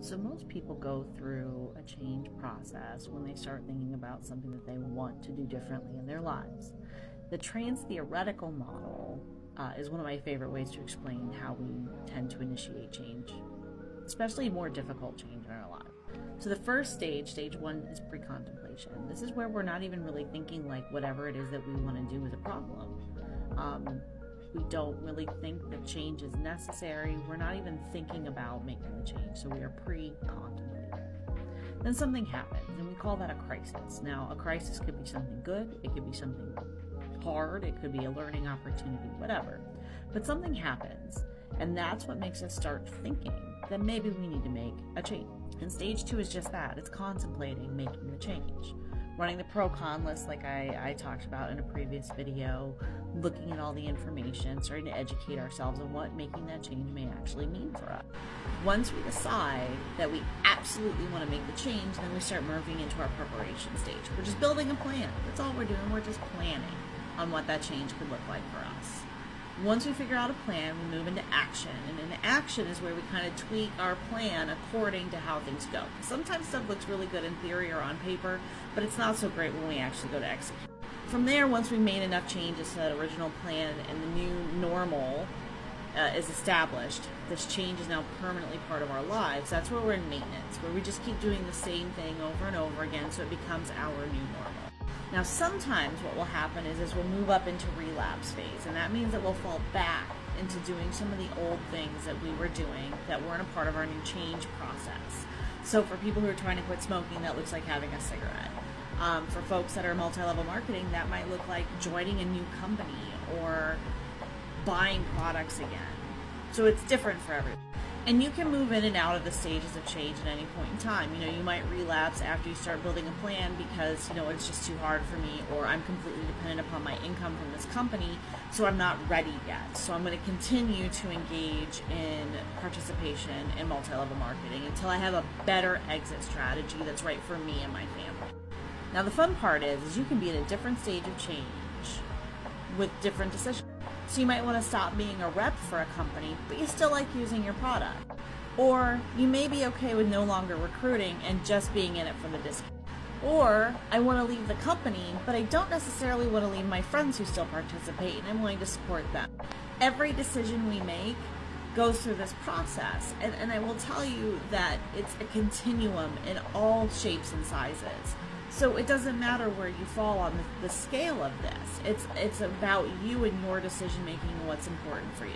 So most people go through a change process when they start thinking about something that they want to do differently in their lives. The Transtheoretical Model is one of my favorite ways to explain how we tend to initiate change, especially more difficult change in our lives. So the first stage, stage one, is pre-contemplation. This is where we're not even really thinking like whatever it is that we want to do with a problem. We don't really think that change is necessary. We're not even thinking about making the change, so we are pre-contemplating. Then something happens, and we call that a crisis. Now, a crisis could be something good, it could be something hard, it could be a learning opportunity, whatever. But something happens, and that's what makes us start thinking that maybe we need to make a change. And stage two is just that. It's contemplating making the change. Running the pro-con list like I talked about in a previous video, looking at all the information, starting to educate ourselves on what making that change may actually mean for us. Once we decide that we absolutely want to make the change, then we start moving into our preparation stage. We're just building a plan. That's all we're doing. We're just planning on what that change could look like for us. Once we figure out a plan, we move into action. And in action is where we kind of tweak our plan according to how things go. Sometimes stuff looks really good in theory or on paper, but it's not so great when we actually go to execute. From there, once we've made enough changes to that original plan and the new normal is established, this change is now permanently part of our lives. That's where we're in maintenance, where we just keep doing the same thing over and over again so it becomes our new normal. Now, sometimes what will happen is we'll move up into relapse phase, and that means that we'll fall back into doing some of the old things that we were doing that weren't a part of our new change process. So for people who are trying to quit smoking, that looks like having a cigarette. For folks that are multi-level marketing, that might look like joining a new company or buying products again. So it's different for everyone. And you can move in and out of the stages of change at any point in time. You might relapse after you start building a plan because, it's just too hard for me, or I'm completely dependent upon my income from this company, so I'm not ready yet. So I'm going to continue to engage in participation in multi-level marketing until I have a better exit strategy that's right for me and my family. Now the fun part is you can be at a different stage of change with different decisions. So you might want to stop being a rep for a company, but you still like using your product. Or you may be okay with no longer recruiting and just being in it for the discount. Or I want to leave the company, but I don't necessarily want to leave my friends who still participate, and I'm willing to support them. Every decision we make goes through this process, and I will tell you that it's a continuum in all shapes and sizes. So it doesn't matter where you fall on the scale of this. It's about you and your decision making and what's important for you.